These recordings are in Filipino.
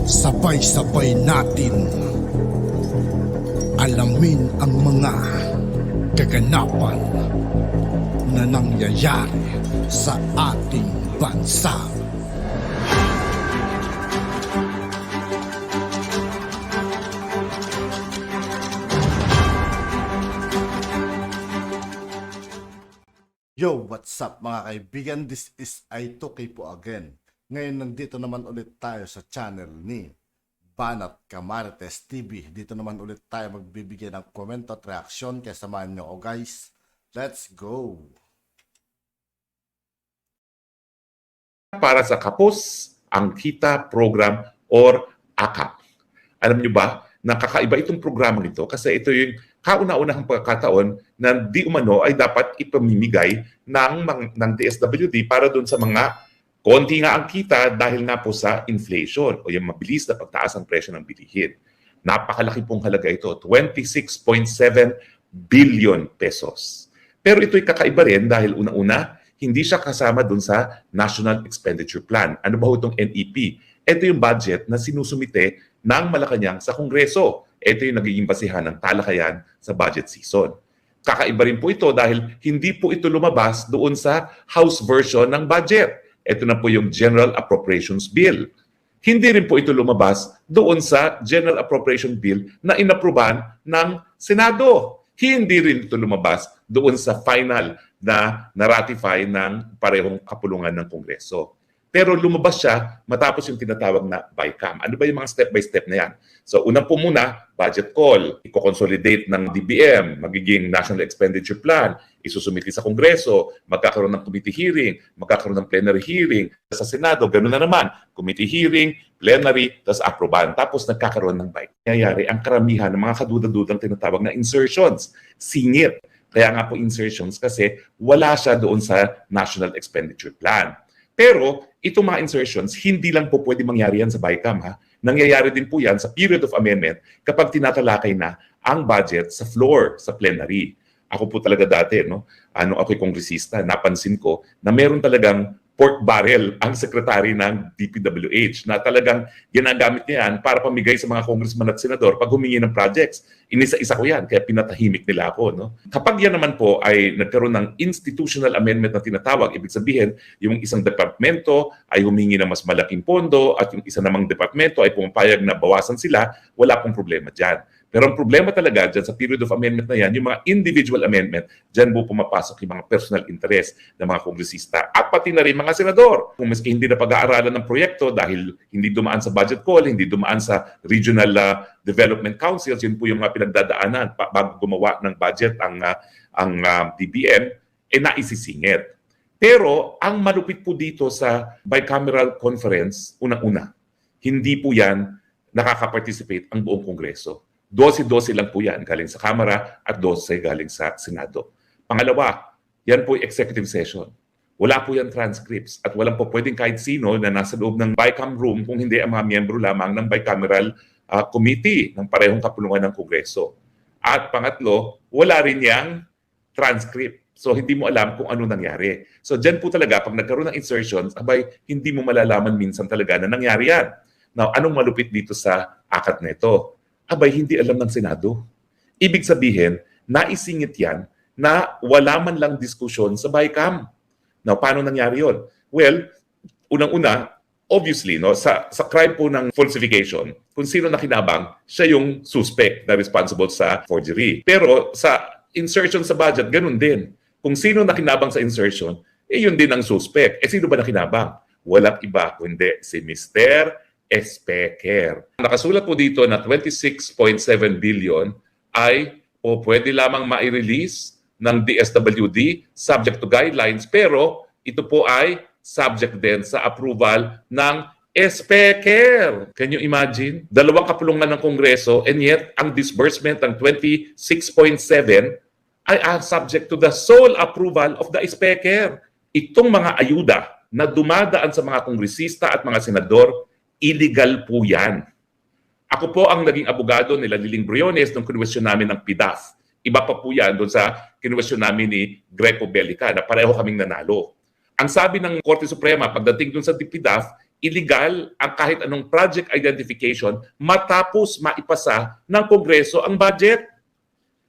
Sabay-sabay natin alamin ang mga kaganapan na nangyayari sa ating bansa. Yo, what's up mga kaibigan? This is I2K po again. Ngayon nandito naman ulit tayo sa channel ni Banat Camartes TV. Dito naman ulit tayo magbibigay ng komento at reaksyon. Kaya samahan nyo ako guys. Let's go! Para sa Kapos ang Kita Program or AKAP. Alam nyo ba, nakakaiba itong programang ito kasi ito yung kauna-unahang pagkakataon na di umano ay dapat ipamimigay ng DSWD para doon sa mga konti nga ang kita dahil nga po sa inflation o yung mabilis na pagtaas ng presyo ng bilihin. Napakalaki pong halaga ito, 26.7 billion pesos. Pero ito'y kakaiba rin dahil una-una, hindi siya kasama doon sa National Expenditure Plan. Ano ba itong NEP? Ito yung budget na sinusumite ng Malacanang sa Kongreso. Ito yung nagiging basihan ng talakayan sa budget season. Kakaiba rin po ito dahil hindi po ito lumabas doon sa House version ng budget. Ito na po yung General Appropriations Bill. Hindi rin po ito lumabas doon sa General Appropriation Bill na inaprubahan ng Senado. Hindi rin ito lumabas doon sa final na na-ratify ng parehong kapulungan ng Kongreso. Pero lumabas siya matapos yung tinatawag na BICAM. Ano ba yung mga step-by-step na yan? So, unang po muna, budget call. I-consolidate ng DBM, magiging National Expenditure Plan, isusumiti sa Kongreso, magkakaroon ng committee hearing, magkakaroon ng plenary hearing. Sa Senado, gano'n na naman. Committee hearing, plenary, tapos aprobahan. Tapos nagkakaroon ng BICAM. Nangyayari ang karamihan ng mga kaduda-dudang tinatawag na insertions. Singit. Kaya nga po insertions kasi wala siya doon sa National Expenditure Plan. Pero itong mga insertions, hindi lang po pwede mangyari yan sa BICAM. Nangyayari din po yan sa period of amendment kapag tinatalakay na ang budget sa floor, sa plenary. Ako po talaga dati, ako'y kongresista, napansin ko na meron talagang pork barrel ang sekretary ng DPWH na talagang ginagamit niya yan para pamigay sa mga congressman at senador pag humingi ng projects. Inisa-isa ko yan, kaya pinatahimik nila ako. Kapag yan naman po ay nagkaroon ng institutional amendment na tinatawag, ibig sabihin, yung isang departamento ay humingi ng mas malaking pondo at yung isa namang departamento ay pumapayag na bawasan sila, wala pong problema dyan. Pero ang problema talaga dyan sa period of amendment na yan, yung mga individual amendment, dyan po pumapasok yung mga personal interest ng mga kongresista at pati na rin mga senador. Kung maski hindi na pag-aaralan ng proyekto dahil hindi dumaan sa budget call, hindi dumaan sa regional development councils, yun po yung mga pinagdadaanan bago gumawa ng budget ang DBM, naisisingit. Pero ang malupit po dito sa bicameral conference, unang-una, hindi po yan nakaka-participate ang buong kongreso. 12-12 lang po yan galing sa Kamara at 12 galing sa Senado. Pangalawa, yan po yung executive session. Wala po yan transcripts at walang po pwedeng kahit sino na nasa loob ng BICAM room kung hindi ang mga miyembro lamang ng bicameral committee ng parehong kapulungan ng Kongreso. At pangatlo, wala rin yang transcript. So hindi mo alam kung ano nangyari. So dyan po talaga, pag nagkaroon ng insertions, hindi mo malalaman minsan talaga na nangyari yan. Now, anong malupit dito sa akat na ito? Hindi alam ng Senado. Ibig sabihin, naisingit yan na wala man lang diskusyon sa BICAM. Now, paano nangyari yun? Well, unang-una, obviously, sa crime po ng falsification, kung sino nakinabang, siya yung suspect na responsible sa forgery. Pero sa insertion sa budget, ganun din. Kung sino nakinabang sa insertion, yun din ang suspect. Sino ba nakinabang? Walang iba kundi si Mr. Espeker. Nakasulat po dito na 26.7 billion ay pwede lamang ma-release ng DSWD subject to guidelines pero ito po ay subject din sa approval ng Espeker. Can you imagine? Dalawang kapulungan ng Kongreso and yet ang disbursement ng 26.7 ay subject to the sole approval of the Espeker. Itong mga ayuda na dumadaan sa mga kongresista at mga senador, illegal po yan. Ako po ang naging abogado nila Liling Briones nung kinwestiyon namin ng PDAF. Iba pa po yan doon sa kinwestiyon namin ni Greco Bellica na pareho kaming nanalo. Ang sabi ng Korte Suprema pagdating doon sa PDAF, illegal ang kahit anong project identification matapos maipasa ng Kongreso ang budget.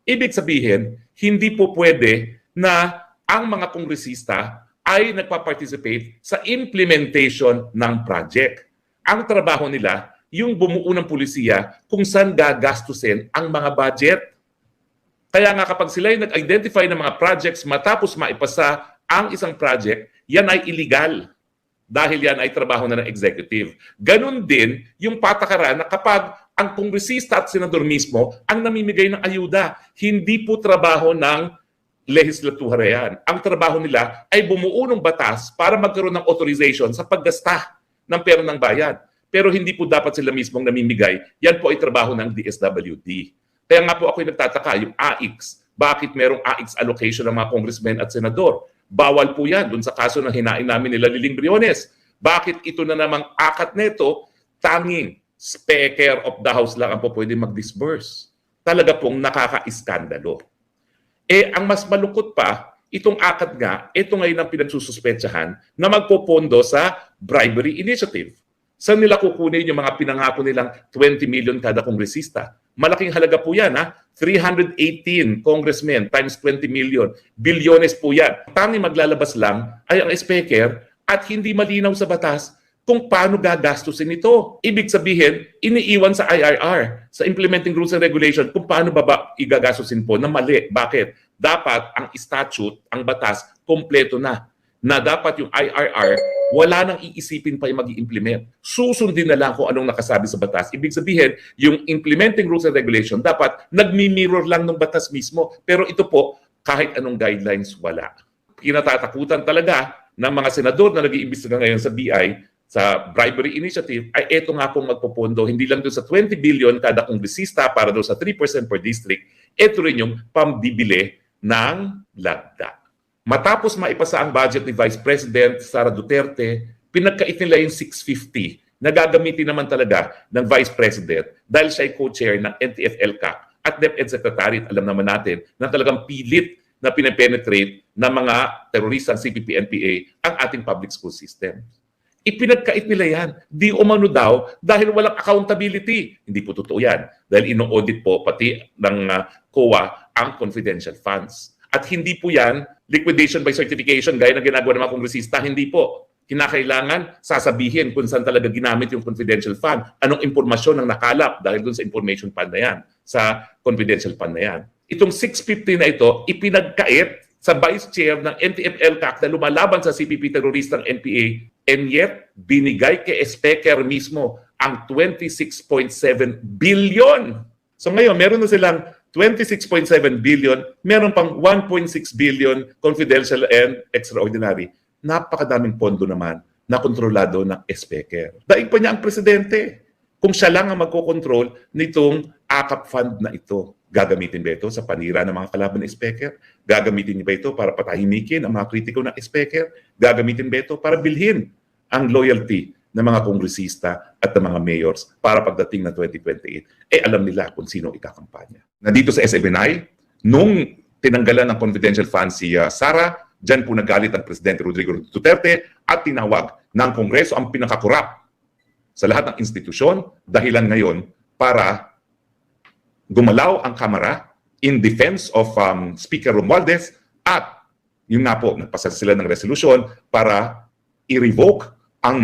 Ibig sabihin, hindi po pwede na ang mga kongresista ay nagpa-participate sa implementation ng project. Ang trabaho nila, yung bumuo ng pulisiya kung saan gagastusin ang mga budget. Kaya nga kapag sila ay nag-identify ng mga projects matapos maipasa ang isang project, yan ay illegal. Dahil yan ay trabaho na ng executive. Ganon din yung patakaran na kapag ang kongresista at senador mismo ang namimigay ng ayuda, hindi po trabaho ng lehislatura yan. Ang trabaho nila ay bumuo ng batas para magkaroon ng authorization sa paggasta ng pera ng bayan. Pero hindi po dapat sila mismong namimigay. Yan po ay trabaho ng DSWD. Kaya nga po ako'y nagtataka, yung AIX, bakit merong AIX allocation ng mga congressmen at senador? Bawal po yan dun sa kaso na hinain namin nila Liling Briones. Bakit ito na namang akat neto, tanging Speaker of the House lang ang po pwede mag-disburse? Talaga pong nakaka-iskandalo. Ang mas malungkot pa, itong akat nga, ito ngayon ang pinagsususpetsahan na magpopondo sa bribery initiative. Saan nila kukunin yung mga pinangako nilang 20 million kada kongresista? Malaking halaga po yan, ha? 318 congressmen times 20 million. Bilyones po yan. Tanging maglalabas lang ay ang speaker at hindi malinaw sa batas kung paano gagastusin ito. Ibig sabihin, iniiwan sa IRR, sa Implementing Rules and Regulation, kung paano ba igagastusin po na mali. Bakit? Dapat ang statute, ang batas, kompleto na. Na dapat yung IRR, wala nang iisipin pa yung mag-i-implement. Susundin na lang kung anong nakasabi sa batas. Ibig sabihin, yung Implementing Rules and Regulation, dapat nagmi-mirror lang ng batas mismo. Pero ito po, kahit anong guidelines, wala. Kinatatakutan talaga ng mga senador na nag-iimbestiga ngayon sa BI, sa bribery initiative, ay eto nga pong magpopondo, hindi lang doon sa 20 billion kada kongresista para doon sa 3% per district, eto rin yung pambibili ng lagda. Matapos maipasa ang budget ni Vice President Sara Duterte, pinagkait nila yung 650 na gagamitin naman talaga ng Vice President dahil siya ay co-chair ng NTF-ELCAC at DepEd Secretary. Alam naman natin na talagang pilit na pinepenetrate ng mga teroristang CPP-NPA ang ating public school system. Ipinagkait nila yan. Di umano daw dahil walang accountability. Hindi po totoo yan. Dahil ino-audit po pati ng COA ang confidential funds. At hindi po yan liquidation by certification gaya ng ginagawa ng mga kongresista. Hindi po. Kinakailangan sasabihin kung saan talaga ginamit yung confidential fund. Anong impormasyon ang nakalap dahil dun sa information fund na yan, sa confidential fund na yan. Itong 650 na ito, ipinagkait sa Vice Chair ng NTF-ELCAC na lumalaban sa CPP teroristang NPA, and yet binigay kay Speaker mismo ang 26.7 billion. So ngayon, meron na silang 26.7 billion, meron pang 1.6 billion confidential and extraordinary. Napakadaming pondo naman na kontrolado ng Speaker. Daig pa niya ang presidente. Kung siya lang ang magkocontrol nitong AKAP fund na ito, gagamitin ba ito sa panira ng mga kalaban ng Speaker? Gagamitin ba ito para patahimikin ang mga kritiko ng Speaker? Gagamitin ba ito para bilhin ang loyalty ng mga kongresista at ng mga mayors para pagdating na 2028? Alam nila kung sino ikakampanya. Nandito sa SMNI, nung tinanggalan ng confidential fund si Sara, dyan po nagalit ang Presidente Rodrigo Duterte at tinawag ng Kongreso ang pinakakurap sa lahat ng institusyon, dahilan ngayon para gumalaw ang Kamara in defense of Speaker Romualdez at yun nga po, nagpasa sila ng resolusyon para i-revoke ang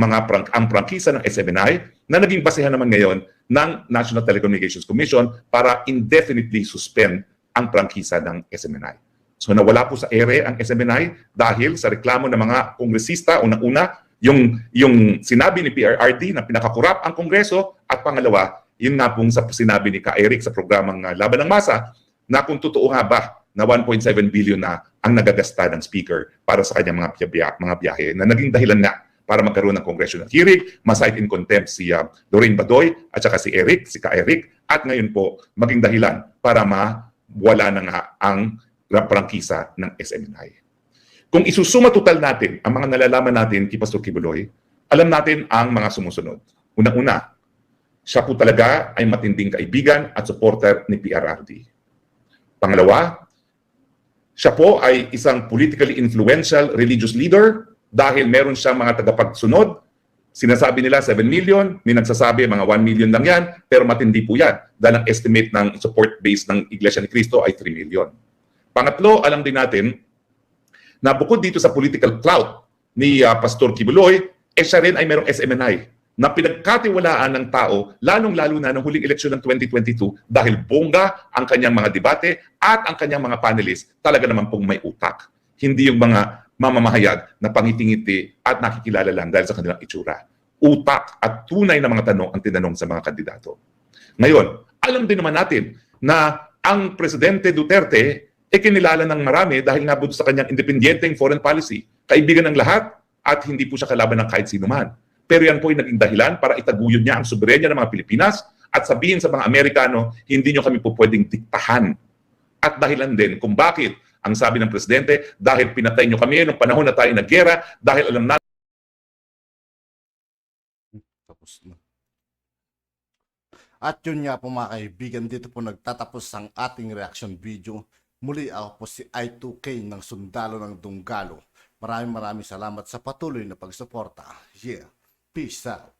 prangkisa ng SMNI na naging basehan naman ngayon ng National Telecommunications Commission para indefinitely suspend ang prangkisa ng SMNI. So nawala po sa ere ang SMNI dahil sa reklamo ng mga kongresista, unang-una, yung sinabi ni PRRD na pinakakurap ang Kongreso at pangalawa, yun nga pong sinabi ni Ka Eric sa programang Laban ng Masa na kung totoo nga ba na 1.7 billion na ang nagagasta ng Speaker para sa kanyang mga biyahe na naging dahilan nga para magkaroon ng congressional hearing, ma-cite in contempt si Doreen Badoy at saka si Ka Eric at ngayon po maging dahilan para mawala na nga ang prangkisa ng SMNI. Kung isusuma total natin ang mga nalalaman natin kay Pastor Kibuloy, alam natin ang mga sumusunod. Unang-una, siya po talaga ay matinding kaibigan at supporter ni PRRD. Pangalawa, siya po ay isang politically influential religious leader dahil meron siyang mga tagapagsunod Sinasabi nila 7 million, may nagsasabi mga 1 million lang yan, pero matindi po yan dahil ang estimate ng support base ng Iglesia ni Cristo ay 3 million. Pangatlo, alam din natin na bukod dito sa political clout ni Pastor Kibuloy, siya rin ay merong SMNI na pinagkatiwalaan ng tao, lalong-lalo na ng huling eleksyon ng 2022 dahil bongga ang kanyang mga debate at ang kanyang mga panelists talaga naman pong may utak. Hindi yung mga mamamahayag na pangitingiti at nakikilala lang dahil sa kanilang itsura. Utak at tunay na mga tanong ang tinanong sa mga kandidato. Ngayon, alam din naman natin na ang Presidente Duterte kinilala ng marami dahil nga sa kanyang independenteng foreign policy. Kaibigan ng lahat at hindi po siya kalaban ng kahit sino man. Pero yan po ay naging dahilan para itaguyod niya ang soberenya ng mga Pilipinas at sabihin sa mga Amerikano, hindi nyo kami po pwedeng diktahan. At dahilan din kung bakit ang sabi ng Presidente, dahil pinatay nyo kami nung panahon na tayo naggera, dahil alam natin Tapos na. At yun nga po mga kaibigan, dito po nagtatapos ang ating reaction video. Muli ako po si I2K ng Sundalo ng Dunggalo. Maraming salamat sa patuloy na pagsuporta. Yeah, peace out.